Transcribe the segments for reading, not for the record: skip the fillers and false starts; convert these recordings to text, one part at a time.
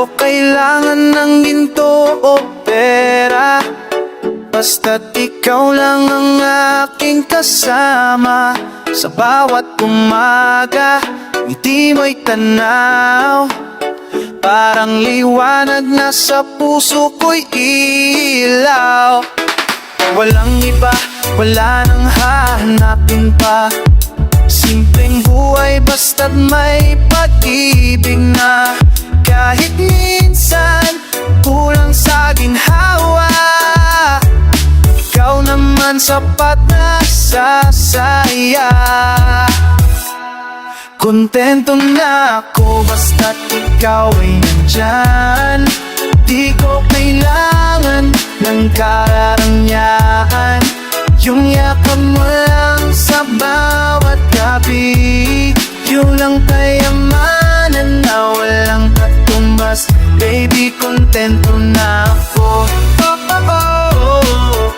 ko kailangan ng ginto o pera, basta't ikaw lang ang aking kasama. Sa bawat umaga, ngiti mo'y tanaw, parang liwanag na sa puso ko'y ilaw. Walang iba, wala nang hahanapin pa. Simpleng buhay basta't may pag-ibig na. Kahit minsan kulang sa ginhawa, ikaw naman sapat na sasaya. Kontento na ako basta't ikaw ay nandyan. Di ko kailangan ng karangyaan, yung yakap mo lang sa bawat gabi. Yun lang kayamanan na walang katumbas. Baby, kontento na ako. Oh, oh, oh, oh.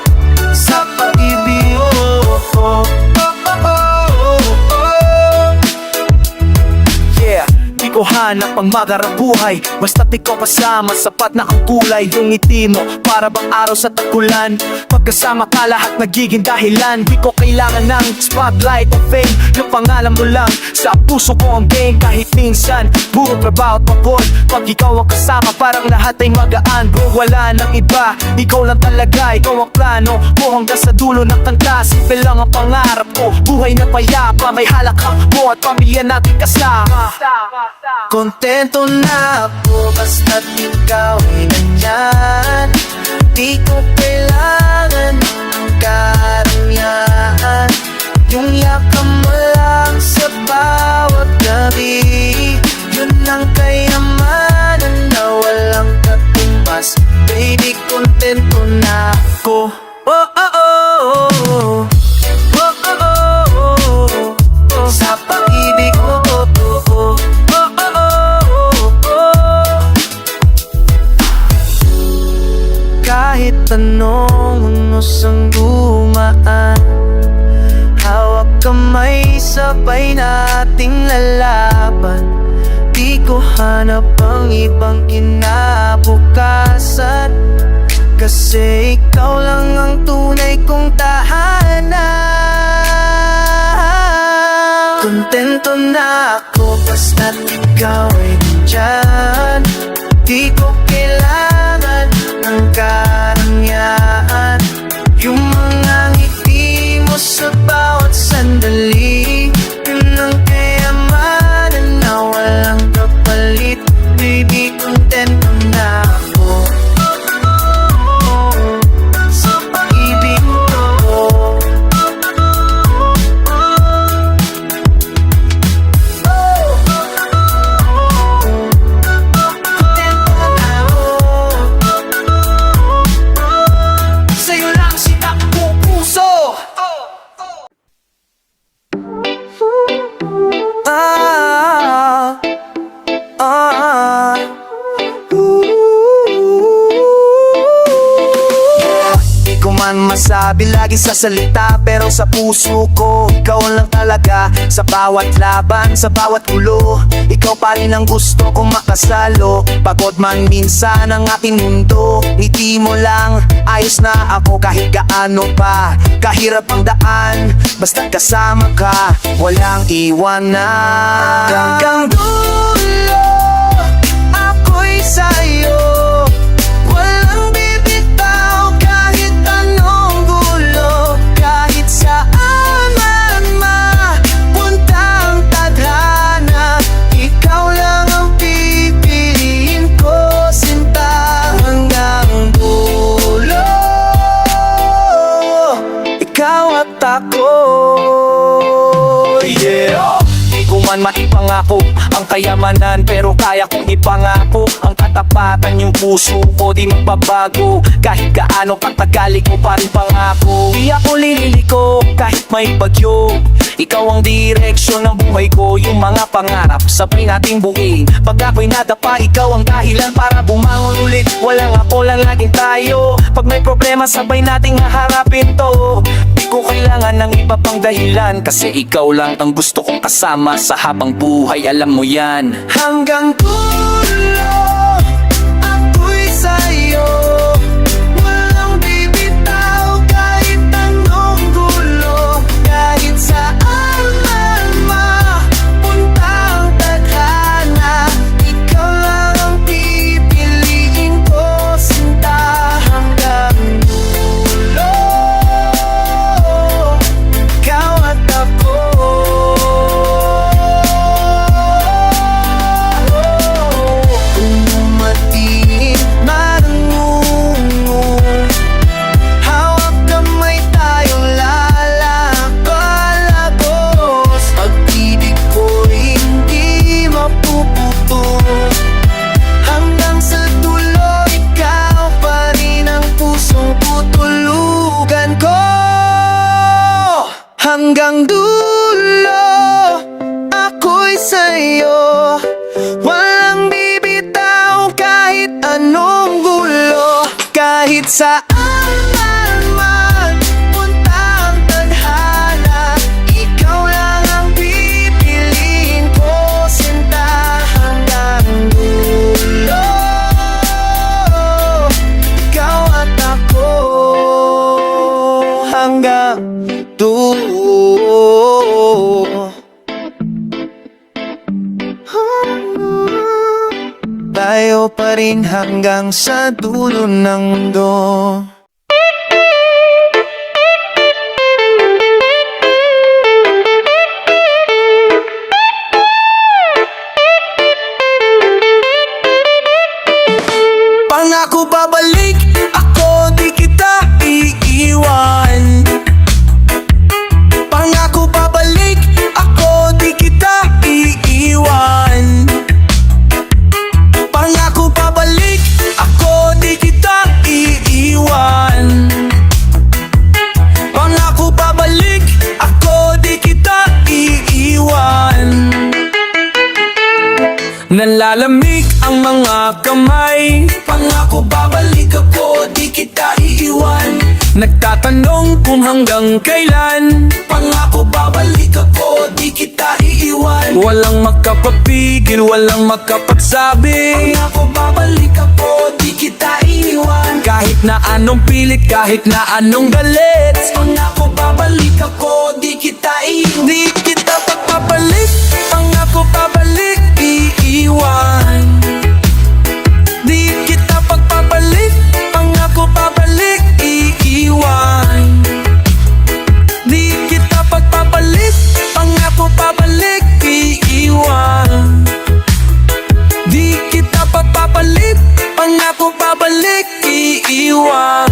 Sa pag-ibig, oh, oh, oh, oh, oh, oh. Yeah, di ko hanap ang magarang buhay, basta't ikaw kasama, sapat na ang kulay. Yung ngiti mo, para bang araw sa tagulan. Pagkasama ka lahat nagiging dahilan. Di ko kailangan ng spotlight o fame, yung pangalan mo lang sa puso ko ang game. Kahit minsan, puro trabaho at pagod, pag ikaw ang kasama parang lahat ay magaan. Bro, wala nang iba, ikaw lang talaga. Ikaw ang plano ko hanggang sa dulo ng kanta. Simple lang ang pangarap ko, buhay na payapa, may halakhak mo at pamilya natin kasama. Kontento na ako basta't ikaw ay nandyan. Di ko kailangan ng karangyaan, yung yakap mo lang sa bawat gabi. Yun lang kayamanan na walang katumbas. Baby, kontento na ako. Oh, oh, oh, oh, oh. Oh, oh, oh, oh, oh. Sa pag-ibig mo, oh, oh, oh. Kahit anong unos ang dumaan, hawak kamay sabay nating lalaban. Di ko hanap ang ibang kinabukasan, kasi ikaw lang ang tunay kong tahanan. Kontento na ako basta't ikaw ay nandyan. Di ko kailangan ng karangyaan, yung mga ngiti mo sa bawat sandali. Yun ang kayamanan na walang kapalit. Baby, kontento na ako. Sa pag-ibig mo, masabi lagi sa salita, pero sa puso ko ikaw lang talaga. Sa bawat laban, sa bawat ulo, ikaw pa rin ang gusto kong makasalo. Pagod man minsan ang aking mundo, ngiti mo lang, ayos na ako. Kahit gaano pa kahirap ang daan, basta kasama ka, walang iwanan. Hanggang dulo, ako'y sa'yo. Maipangako ang kayamanan, pero kaya kong ipangako ang katapatan. Yung puso ko di magbabago, kahit gaano patagali ko pa rin pangako. Di ako lililiko kahit may bagyo, ikaw ang direksyon ng buhay ko. Yung mga pangarap sabay nating buuin, pag ako'y nadapa ikaw ang dahilan para bumangon ulit. Walang ako lang laging tayo, pag may problema sabay nating haharapin to. Di ko kailangan ng iba pang dahilan, kasi ikaw lang ang gusto kong kasama sa habang buhay, alam mo yan. Hanggang dulo, sa'yo. Walang bibitaw kahit anong gulo, kahit saan man mapunta ang tadhana. Ikaw lang ang pipiliin ko, sinta, hanggang dulo. Ikaw at ako. Umatiin, marunong hawak kamay tayong lalakbalagos. Pag-ibig ko'y hindi mapuputol, hanggang sa dulo. Ikaw pa rin ang pusong tutulugan ko. Hanggang dulo, ako'y sa'yo. Walang bibitaw kahit anong gulo, kahit saan man magpunta ang tadhana. Ikaw lang ang pipiliin ko, sinta, hanggang dulo. Ikaw at ako, hanggang dulo. Tayo pa rin hanggang sa dulo ng mundo. Pangako babalik ako, di kita iiwan. Pangako babalik ako, di kita iiwan. Pangako babalik ako, di kita iiwan. Pangako babalik ako, di kita iiwan. Nalalamig ang mga kamay. Pangako babalik ako, di kita iiwan. Nagtatanong kung hanggang kailan. Pangako babalik ako, di kita iiwan. Walang makapapigil, walang makapagsabi. Pangako babalik ako, di kita iiwan. Kahit na anong pilit, kahit na anong galit. Pangako babalik ako, di kita iiwan. Di kita pagpapalit. Pangako babalik, iiwan. Di kita pagpapalit. Pangako babalik, iiwan. Di kita pagpapalit. Pangako babalik, iiwan. Di kita pagpapalit. Pangako babalik, iiwan.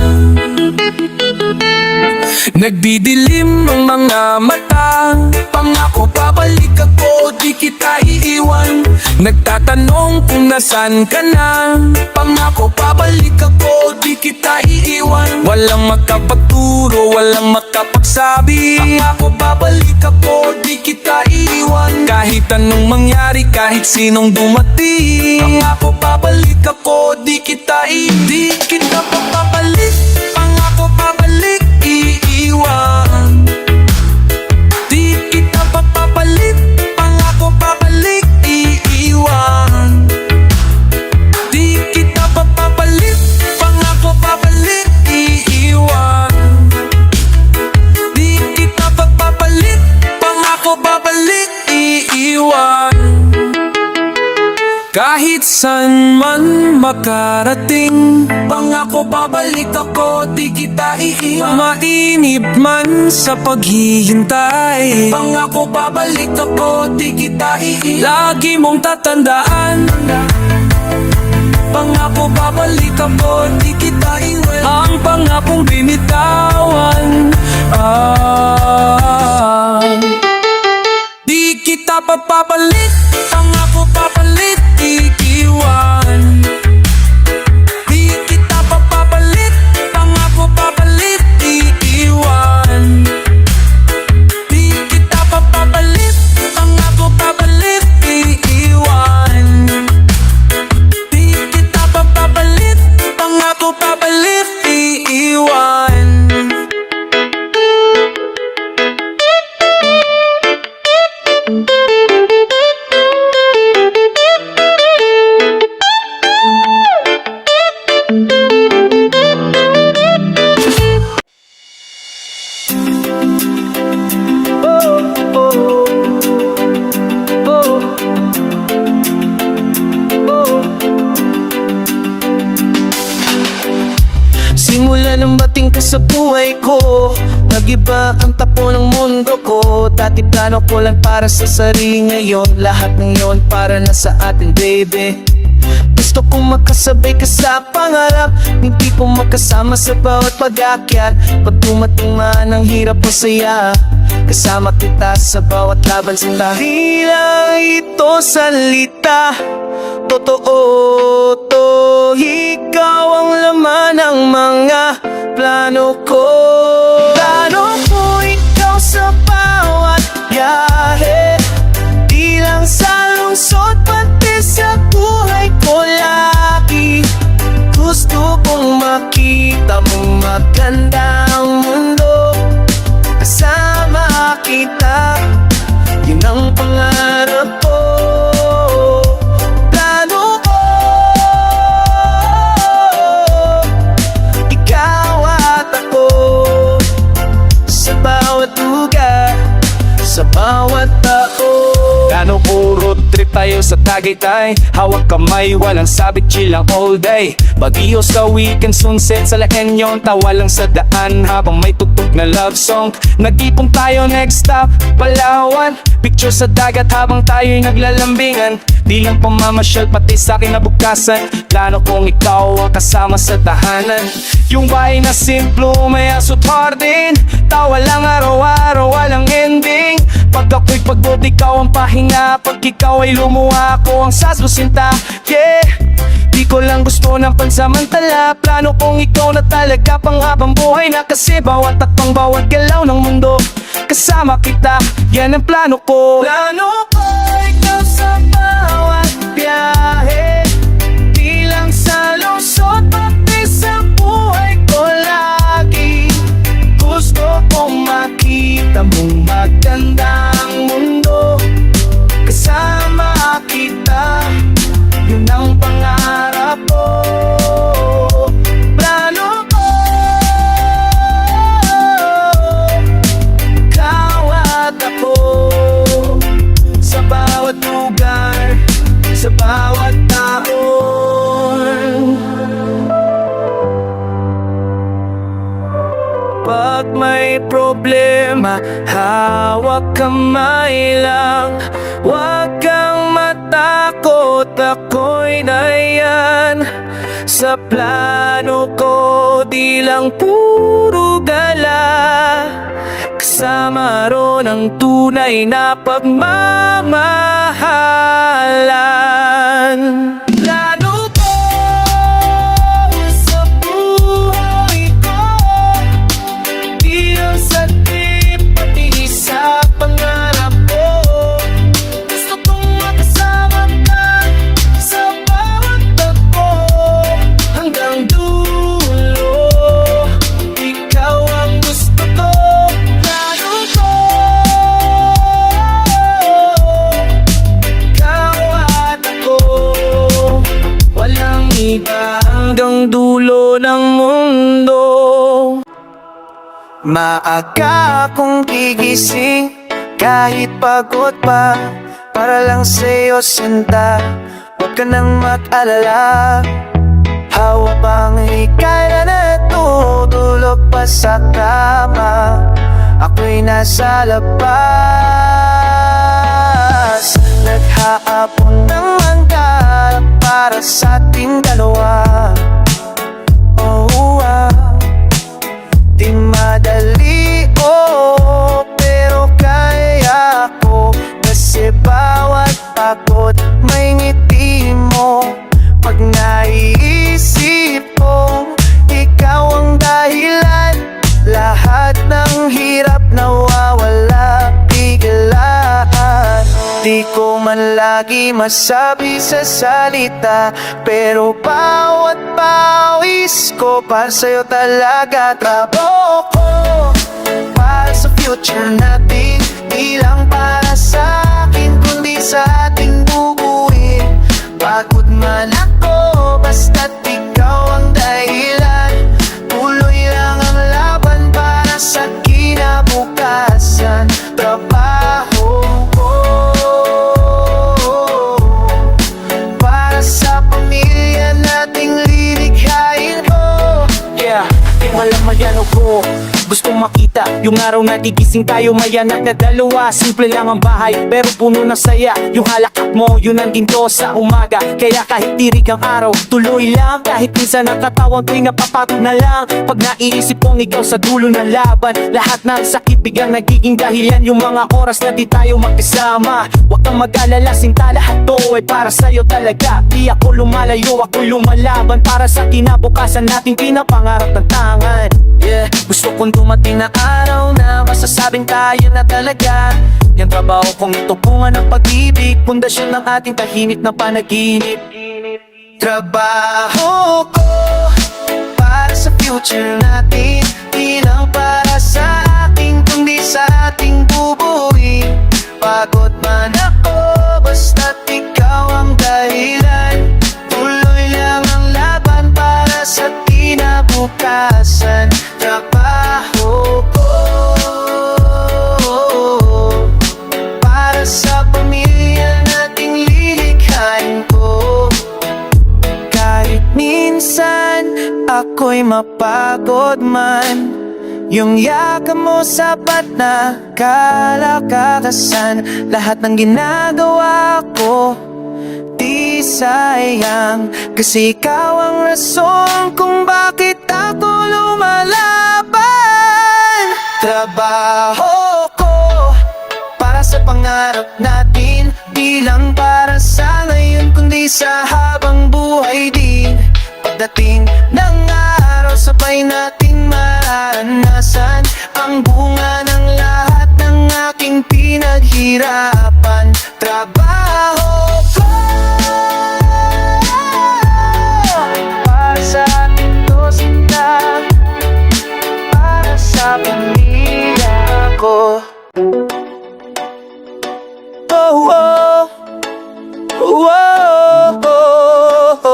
Nagdidilim ang mga mata. Pangako babalik ako, di kita iiwan. Nagtatanong kung nasan ka na. Pangako babalik ako, di kita iiwan. Walang makapagturo, walang makapagsabi. Pangako babalik ako, di kita iiwan. Kahit anong mangyari, kahit sinong dumating. Pangako babalik ako, di kita iiwan. Di kita pagpapalit. Pangako babalik, iiwan. Di kita pagpapalit. Pangako babalik, iiwan. Di kita pagpapalit. Pangako babalik, iiwan. Di kita pagpapalit. Pangako babalik, iiwan. Kahit san man makarating. Pangako babalik ako, di kita iiwan. Mainip man sa paghihintay. Pangako babalik ako, di kita iiwan. Lagi mong tatandaan. Pangako babalik ako, di kita iwan. Ang pangakong binitawan. Di kita papabalik. Pangako papalit, iiwan. Di kita papalit. Pangako papalit, iiwan. Di kita papalit. Pangako papalit, iiwan. Di kita papalit. Pangako papalit, iiwan. sa buhay ko. Nag-iba ang tapo ng mundo ko. Dati plano ko lang para sa sarili, ngayon lahat ng yon para na sa atin, baby. Gusto kong makasabay ka sa pangarap, hindi ko makasama sa bawat pag-akyat. Pag dumating man ang hirap o saya, kasama kita sa bawat laban sila. Di lang ito salita, totoo to. Ikaw ang laman ng mga plano ko. Plano ko ikaw sa bawat biyahe, di lang sa lungsod pati sa buhay ko lagi. Gusto kong makita mong maganda ang mundo, kasama kita, yun ang pangarap ko. Plano ko, ikaw at ako, sa bawat lugar, sa bawat tao. Plano ko, road trip tayo sa Tagaytay, hawak kamay, walang sabit, chill lang all day. Baguio sa weekend, sunset sa La Union, tawa lang sa daan habang may tugtog na love song. Nag-ipon tayo, next stop, Palawan, picture sa dagat habang tayo'y naglalambingan. Di lang pamamasyal, pati sa kinabukasan, plano kong ikaw ang kasama sa tahanan. Yung bahay na simplo, may aso't hardin, tawa lang araw-araw, walang ending. Pag ako'y pagod, ikaw ang pahinga, pag ikaw ay lumuha, ako ang sasusinta. Yeah, di ko lang gusto ng pansamantala, plano kong ikaw na talaga pang habang buhay na. Kasi bawat takbang, bawat galaw ng mundo, kasama kita, yan ang plano ko. Plano ko ikaw sa bawat biyahe, di lang sa lungsod pati sa buhay ko lagi. Gusto kong makita mong maganda ang mundo, kasama kita, yun ang pangarap ko. Plano ko, ikaw at ako, sa bawat lugar, sa bawat taon. Pag may problema, hawak kamay lang, huwag kang matakot, ako'y naiyan. Sa plano ko, di lang puro gala, kasama ron ang tunay na pagmamahalan. Plano ko sa buhay ko, di lang sa tip, pati sa pangarap ko. Gusto kong makasama ka sa bawat tagpo, hanggang dulo, ikaw ang gusto ko. Plano ko, ikaw at ako, walang iba, hanggang dulo ng mundo. Maaga akong gigising, kahit pagod pa, para lang sa'yo sinta, huwag ka nang mag-alala. Hawak pang ikay na natutulog pa sa kama, ako'y nasa labas, naghaapon ng mangga para sa ating dalawa. Oh, di madali, oh, pero kaya ko, kasi bawat pagod may ngiti mo. Pag naiisip ko, ikaw ang dahilan, lahat ng hirap nawawala biglaan. Di ko man lagi masabi sa salita, pero bawat pawis ko para sa'yo talaga. Trabaho ko para sa future natin, di lang para sa akin, kundi sa ating bubuin. Pagod man ako, basta't ikaw ang dahilan, tuloy lang ang laban para sa kinabukasan. Trabaho ko para sa pamilya nating lilikhain ko. Yeah, di walang magano ko, gustong makita yung araw na gigising tayo, may anak na dalawa. Simple lang ang bahay pero puno ng saya. Yung halakat mo, yun ang ginto sa umaga. Kaya kahit tirik ang araw, tuloy lang. Kahit minsan nakatawang tuwing napapagod na lang. Pag naiisip kong ikaw sa dulo ng laban, lahat ng sakit biglang nagiging dahilan. Yung mga oras na di tayo magkasama, huwag kang mag-alala, sinta lahat to ay para sa'yo talaga. Di ako lumalayo, ako lumalaban para sa kinabukasan nating pinapangarap ng tangan. Yeah, gusto kong dumating na araw na masasabing tayo na talaga. Yung trabaho kong ito bunga ng pag-ibig, pundasyon ng ating tahimik na panaginip. Trabaho ko para sa future natin, di lang para sa akin kundi sa ating bubuin. Pagod man ako, basta't ikaw ang dahilan. Tuloy lang ang laban para sa kinabukasan. Trabaho ko para sa pamilya nating lilikhain ko. Kahit minsan ako'y mapagod man, yung yakap mo sapat na kalakasan. Lahat ng ginagawa ko di sayang, kasi ikaw ang rason kung bakit ako lumalaban. Trabaho ko para sa pangarap natin, di lang para sa ngayon kundi sa habang buhay din. Pagdating ng araw, sabay nating maranasan ang bunga ng lahat ng aking pinaghirapan. Trabaho ko para sa ating to sinta, para sa pamilya ko. Oh, oh, oh, oh, oh, oh.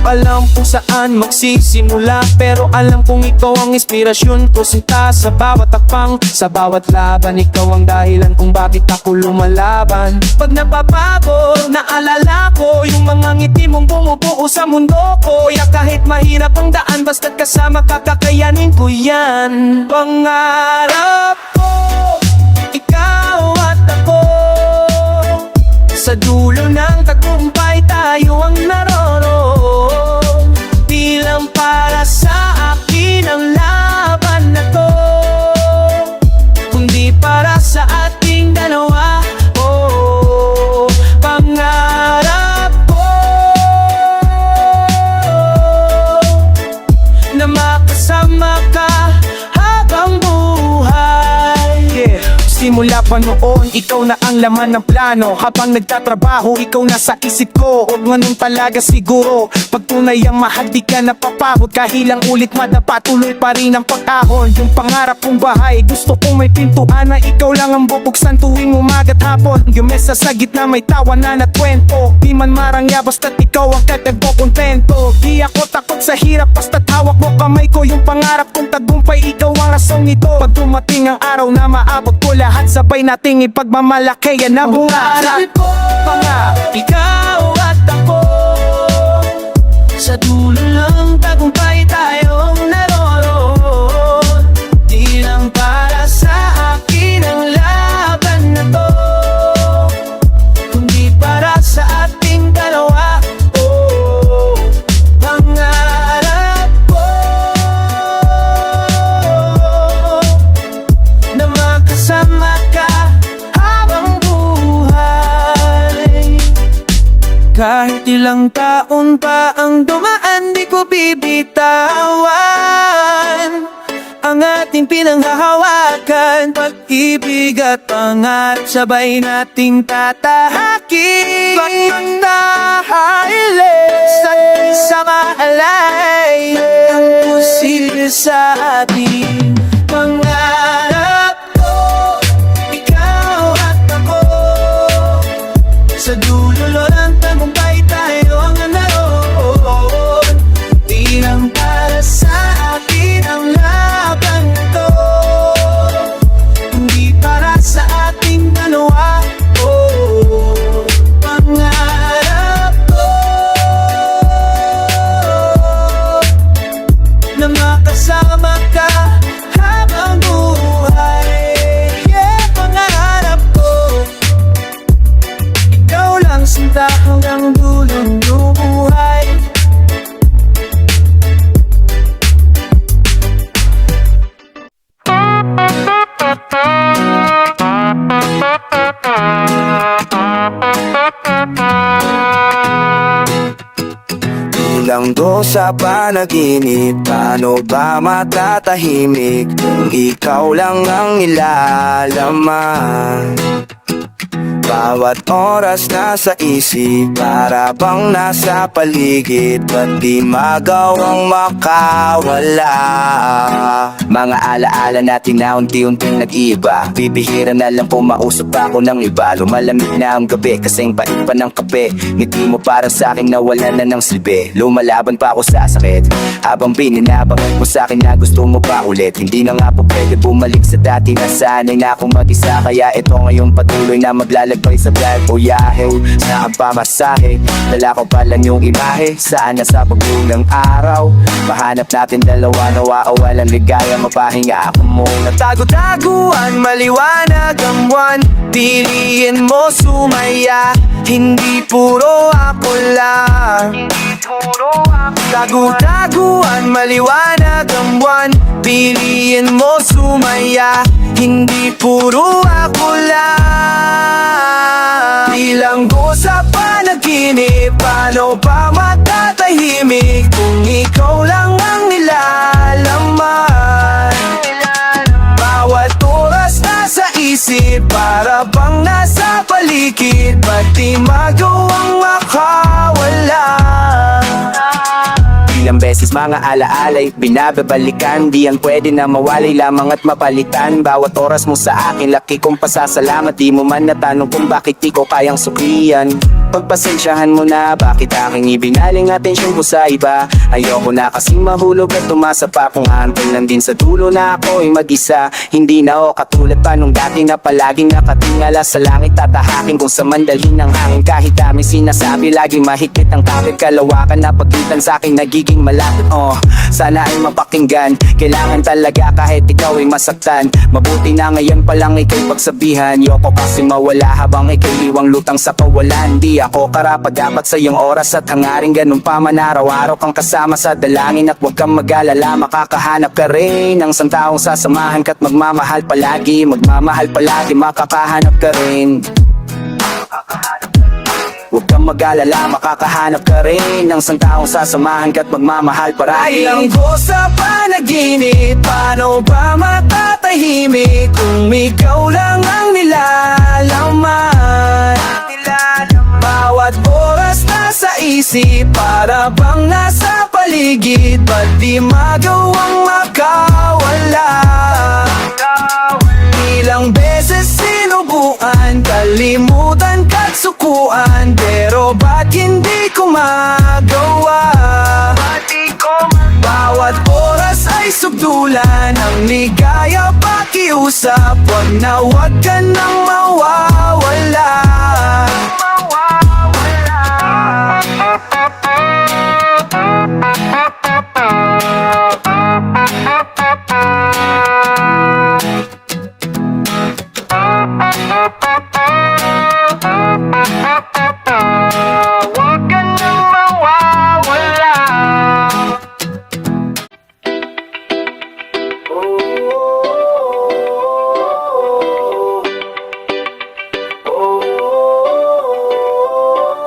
Alam kung saan magsisimula, pero alam kong ikaw ang inspirasyon ko, sinta. Sa bawat takpang, sa bawat laban, ikaw ang dahilan kung bakit ako lumalaban. Pag napapagod, naalala ko yung mga ngiti mong bumubuo sa mundo ko. Ya kahit mahirap ang daan, basta't kasama kakakayanin ko yan. Pangarap ko, ikaw at ako, sa dulo ng tagumpay tayo ang naroon. Di lang para sa akin ang laban na to, kundi para sa ating dalawa. Oh, pangarap ko na makasama ka habang buhay. Yeah. Simula pa noon, ikaw na ang laman ng plano. Habang nagtatrabaho, ikaw na sa isip ko. O ganun talaga siguro, pag tunay ang mahal di ka napapagod. Kahilang ulit madapa, tuloy pa rin ang pag-ahon. Yung pangarap kong bahay, gusto kong may pintuan na ikaw lang ang bubuksan tuwing umaga't hapon. Yung mesa sa gitna may tawanan at kwento, di man marangya basta't ikaw ang katagbo kontento. Di ako takot sa hirap basta't hawak mo kamay ko. Yung pangarap kong tagumpay, ikaw ang rason nito. Pag dumating ang araw na maabot ko lahat, sabay nating ipagmamalaki yan na bungarap. Pangarap, ikaw at ako, sa dulo ng tagumpay tayong naroon. Di lang para sa akin ang laban na to, kundi para sa ating dalawa. Oh, pangarap ko na makasama ka habang buhay. Kahit ilang taon pa ang dumaan, di ko bibitawan ang ating pinanghahawakan. Pag-ibig at pangarap, sabay nating tatahakin. Pagmamahalin sa isang alay, ang posible sa atin. Pangarap ko, ikaw at ako, sa dulo ng tagumpay tayo ang naroon. Di lang para sa atin ang laban na to, ko sa panaginip, paano ba matatahimik kung ikaw lang ang nilalaman? Bawat oras nasa isip, para bang nasa paligid, ba't di magawang makawala? Mga alaala natin na unti-unting nag-iba, bibihira na lang po mausap ako ng iba. Lumalamig na ang gabi, kasing bait pa ng kape, ngiti mo para sa akin nawala na ng silbi. Lumalaban pa ako sa sakit, habang bininabangan mo sa akin na gusto mo pa ulit. Hindi na nga po pwede bumalik sa dati, nasanay na akong mag-isa, kaya ito ngayon patuloy na maglalagpay sa vlog o yahe na ang pamasahe. Dala ko pa lang yung imahe, sana sa pagbulang araw mahanap natin dalawa, nawawalan ligaya, mapahinga ako muna. Tago-taguan, maliwanag ang buwan, piliin mo sumaya, hindi puro ako lang. Tago-taguan, maliwanag ang buwan, piliin mo sumaya, hindi puro ako lang. Bilanggo sa panaginip, paano ba matatahimik kung ikaw lang ang nilalaman? Bawat oras nasa isip, para bang nasa paligid, ba't di magawang makawala? Ilang beses mga alaalay binababalikan, di ang pwede na mawalay lamang at mapalitan. Bawat oras mo sa akin, laki kong pasasalamat. Di mo man natanong kung bakit di ko kayang suklian. Pagpasensyahan mo na bakit aking ibinaling atensyon ko sa iba. Ayoko na kasing mahulog at tumasa pa, kung hantol lang din sa dulo na ako'y mag-isa. Hindi na ako katulad pa nung dati na palaging nakatingala sa langit, tatahakin kung sa mandalhin ng hangin. Kahit dami sinasabi, laging mahigpit ang kapit, kalawakan na pagkitan sa akin nagiging malapit. Sana ay mapakinggan, kailangan talaga kahit ikaw ay masaktan. Mabuti na ngayon palang ikay pagsabihan, yoko kasi mawala habang ikay iwang lutang sa kawalan. Di ako karapat dapat sa iyong oras at hangaring, ganun pa man araw-araw kang kasama sa dalangin. At huwag kang mag-alala, makakahanap ka rin ng isang taong sasamahan ka't magmamahal palagi. Magmamahal palagi, makakahanap ka rin. Huwag kang mag-alala, makakahanap ka rin ng isang taong sasamahan ka't magmamahal paragi. Bilanggo sa panaginip, paano ba matatahimik kung ikaw lang ang nilalaman? Bawat oras nasa isip, para bang nasa paligid, ba't di magawang makawala? Ilang beses sinubukan, kalimutan ka't sukuan, pero ba't hindi ko magawa? Bawat oras ay subdulan, ang ligaya pakiusap, wag na wag ka nang mawawala. Wag ka nang mawawala.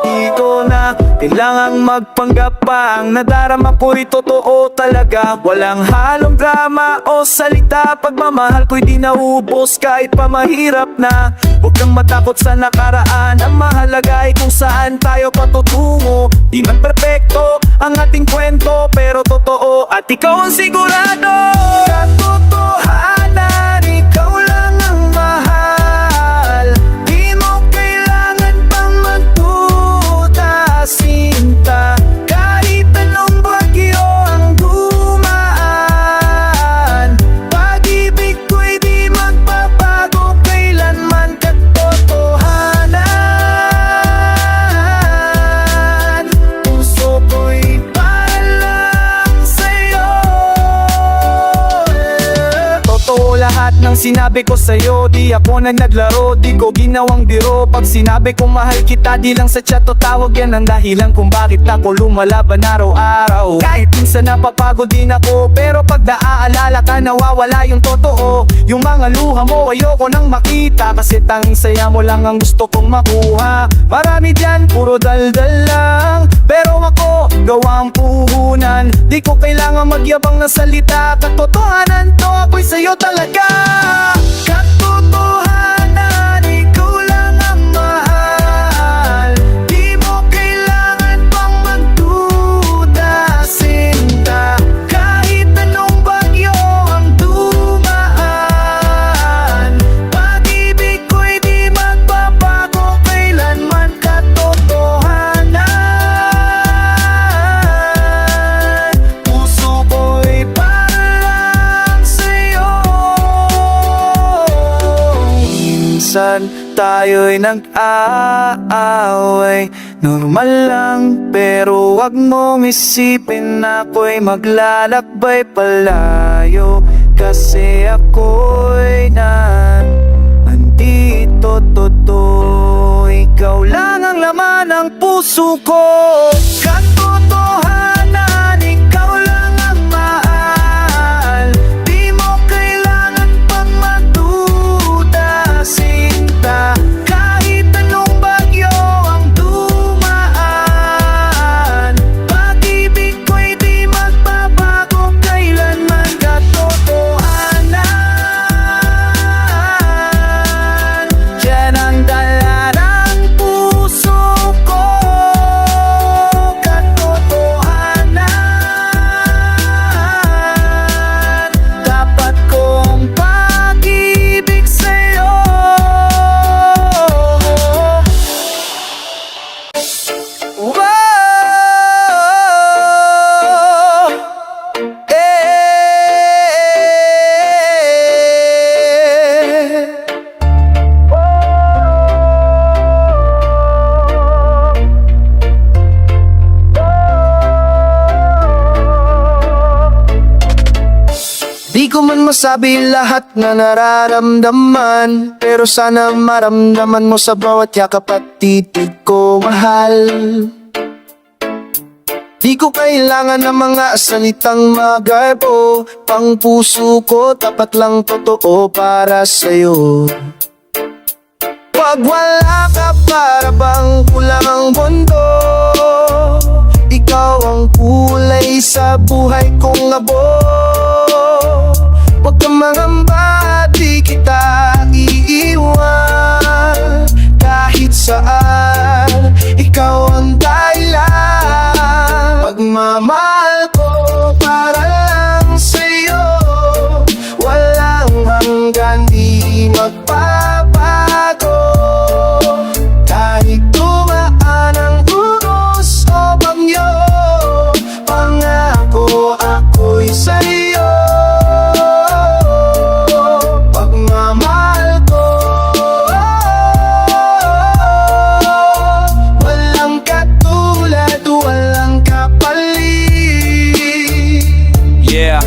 Dito na kailangang magpanggap pa, ang nadarama ko'y totoo talaga. Walang halong drama o salita, pagmamahal ko'y di naubos kahit pa mahirap na. Huwag kang matakot sa nakaraan, ang mahalaga ay kung saan tayo patutungo. Di man perfecto ang ating kwento, pero totoo at ikaw ang sigurado. Katotohanan, ikaw lang ang mahal, di mo kailangan pang magduda, sinta. Kahit anong bagyo ang dumaan, pag-ibig ko'y di magbabago kailanman. Katotohanan, puso ko'y para lang sa'yo. Totoo lahat ng sinabi ko sa'yo, di ako naglaro, di ko ginawang biro. Pag sinabi kong mahal kita, di lang sa chat o tawag, yan ang dahilan kung bakit ako lumalaban araw-araw. Kahit minsan napapagod din ako, pero pag naaalala ka, nawawala yung totoo. Yung mga luha mo ayoko nang makita, kasi tanging saya mo lang ang gusto kong makuha. Marami dyan, puro daldal lang, pero ako gawang puhunan. Di ko kailangan magyabang na salita, katotohanan to, ako'y sa'yo talaga. Katotohanan, ikaw lang ang mahal. Di mo kailangan pang magduda, sinta. Kahit anong bagyo ang dumaan, pag-ibig ko'y di magbabago kailanman. Katotohanan, puso ko'y parang sa'yo. Minsan tayo'y nag-aaway, normal lang, pero wag mong isipin na ako'y maglalakbay palayo. Kasi ako'y nandito, totoo. Ikaw lang ang laman ng puso ko. Katotohanan, ikaw lang ang mahal. Di mo kailangan pang magduda, sinta. Kahit anong bagyo ang dumaan, pag-ibig ko'y di magbabago kailanman. Katotohanan, yan ang dala ng puso ko. Katotohanan, dapat kong pag-ibig sa'yo. Wow! Di ko man masabi lahat na nararamdaman, pero sana maramdaman mo sa bawat yakap at titig ko, mahal. Di ko kailangan ng mga salitang magarbo, pang puso ko tapat lang totoo para sa'yo. Pag wala ka para bang kulang ang mundo, ikaw ang kulay sa buhay kong abo. Huwag kang mangamba, di kita iiwan. Kahit saan, ikaw ang dahilan. Pagmamahal ko para lang sa'yo, walang hanggan, di magbabago. Kahit dumaan ang unos o bagyo, pangako ako'y sa'yo. Pagmamahal ko, walang katulad, walang kapalit. Yeah,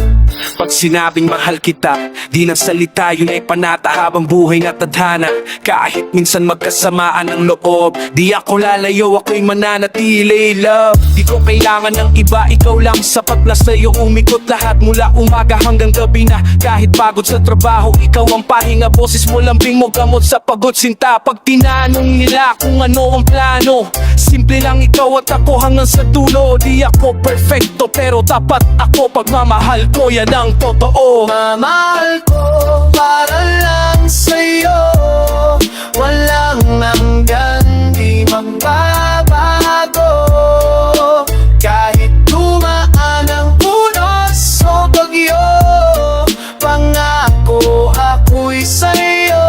pag sinabing mahal kita, di ng salita, yun ay panata habang buhay na tadhana. Kahit minsan magkasamaan ang loob, di ako lalayo, ako'y mananatili, love. Di ko kailangan ng iba, ikaw lang sapat na sa'yo umikot lahat mula umaga hanggang gabi na. Kahit pagod sa trabaho, ikaw ang pahinga, boses mo lambing mo gamot sa pagod, sinta. Pag tinanong nila kung ano ang plano, simple lang, ikaw at ako hanggang sa dulo. Di ako perfecto, pero tapat ako. Pagmamahal ko, yan ang totoo. Mamahal ko para lang sa'yo, walang hanggan, di magbabago. Kahit dumaan ang unos o bagyo, pangako ako'y sa'yo.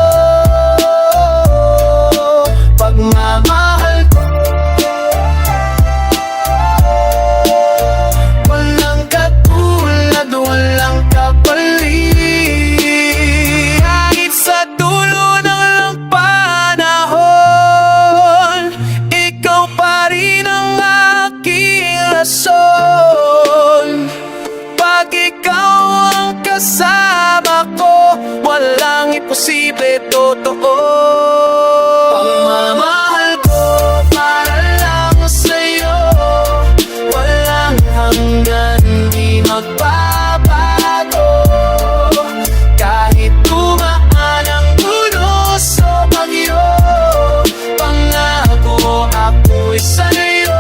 Pagmamahal ko, walang katulad, walang kapalit. Kahit sa dulo ng panahon, ikaw pa rin ang aking rason. Pag ikaw ang kasama ko, walang imposible, totoo. Pagmamahal ko para lang sa'yo, walang hanggan, di magbabago. Kahit dumaan ang unos o bagyo, pangako ako'y sa'yo.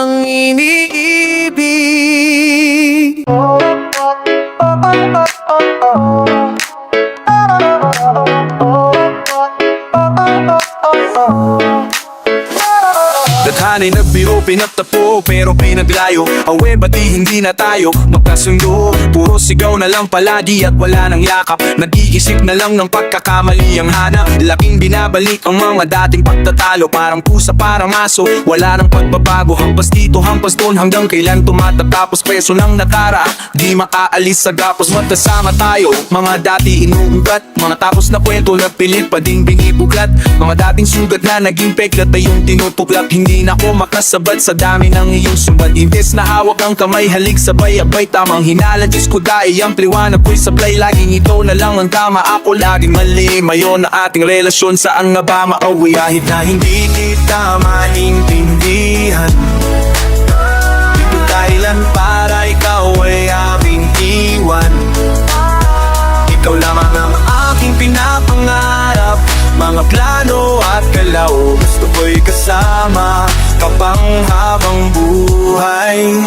kang iniibig. Dathana'y nagbiro, pinagtapo, pero pinaglayo. Awe, ba't di hindi na tayo magkasundo? Puro sigaw na lang palagi at wala nang yakap. Nag-iisip na lang ng pagkakamali ang hanap. Laking binabalik ang mga dating pagtatalo. Parang pusa, parang aso, wala nang pagbabago. Hampas dito, hampas doon, hanggang kailan tumatatapos. Preso ng natara, di makaalis sa gapos. Magkasama tayo, mga dati inuugat. Mga tapos na kwento na pilit pa ding binibuklat. Mga dating sugat na naging peklat ay yung tinutuplat. Hindi na ako makasabad sa dami ng iyong sumbat. Imbes na hawak ang kamay, halik sabay-abay. Tamang hinala, Diyos ko dahil ang pliwanag ko'y sablay. Laging ito na lang ang tama, ako laging mali. Mayon na ating relasyon, saan nga ba makauwi? Kahit na hindi kita maintindihan, dito dahilan para ikaw ay aming iwan. Ikaw lamang ang aking pinapangarap. Mga plano at galaw, gusto ko'y kasama kapang habang buhay.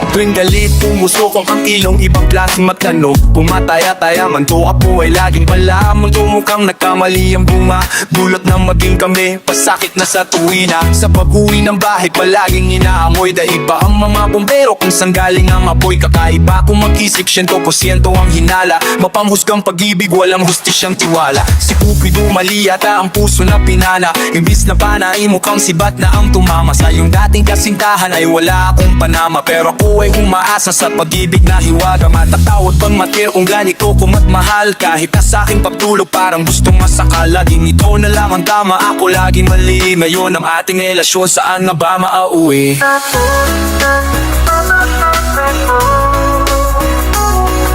Tuwing galit, pumusok ang ilong, ibang klaseng magtanong. Pumataya-taya man to, ako ay laging malamang. Tumukang nagkamali ang bunga, dulot na maging kami, pasakit na sa tuwina. Sa pag-uwi ng bahay, palaging inaamoy. Dahil ba ang mga bombero kung saan galing ang apoy? Kakaiba kung mag-isip, 100% ang hinala. Mapamhusgang pag-ibig, walang hustisyang tiwala. Si Cupido mali yata ang puso na pinana. Imbis na banain, mukhang sibat na ang tumama. Sa iyong dating kasintahan ay wala akong panama. Pero ako ay umaasa sa pag-ibig na hiwaga. Matatawad bang matir kung ganito ko matmahal? Kahit na sa aking pagtulog parang gustong masakal. Laging ito na lang ang tama, ako laging mali. Ngayon ang ating relasyon, saan na ba maauwi?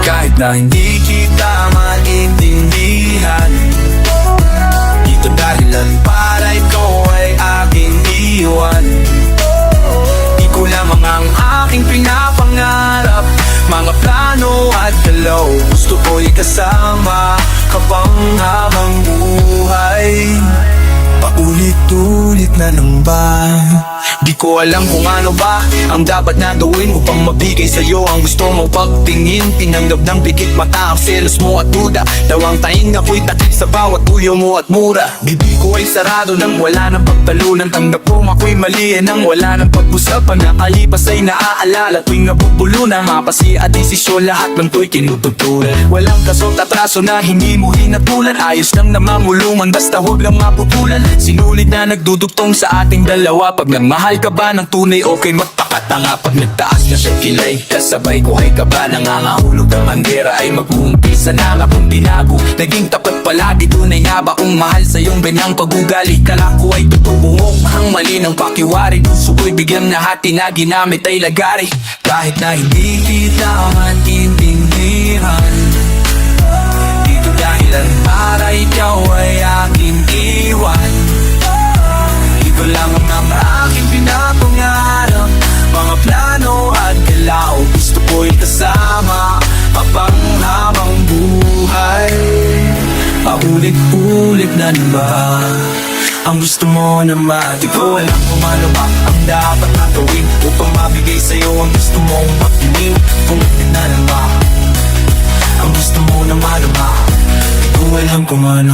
Kahit na hindi kita maintindihan, dito dahilan para ikaw ay aking iwan. Ikaw lamang ang aking pinapangarap. Mga plano at galaw, gusto ko'y kasama kapang habang buhay. Paulit-ulit na lang ba? Di ko alam kung ano ba ang dapat na gawin upang mabigay sa'yo ang gusto mo pagtingin. Tinanggap ng pikit mata ang selos mo at duda. Dawang taing ako'y takip sa bawat tuyo mo at mura. Bibig ko ay sarado nang wala ng pagtalunan. Tanggap ko ako'y mali nang wala ng pag-usapan. Nakalipas ay naaalala tuwing nabubulunan. Mapasi at desisyon, lahat ng to'y kinututulan. Walang kasot at raso na hindi mo hinatulan. Ayos lang na mamulungan, basta huwag lang maputulan. Sinulit na nagdudugtong sa ating dalawa. Pag nagmahal ka ba ng tunay, okay magpakatanga. Pag nagtaas na siya kilay, kasabay ko ay kaba. Nangangahulog ang bandera ay mag-uumpisa na nga kung binago. Naging tapat palagi, tunay nga ba kung mahal sa iyong benyang pag-ugali? Kala ko ay tutubuhok ang mali ng pakiwari. Gusto ko'y bigyang nahati na ginamit ay lagari. Kahit na hindi kita maintindihan, dito dahilan para ikaw ay aking iwan. Ikaw lang ang aking pinapangarap. Mga plano at galaw, gusto ko'y kasama kapang habang buhay. Paulit-ulit na ba ang gusto mo naman? Di ko alam kung ano ba ang dapat na gawin upang mabigay sa'yo ang gusto mong makinig. Kung na ba ang gusto mo naman ba? Di ko alam kung ano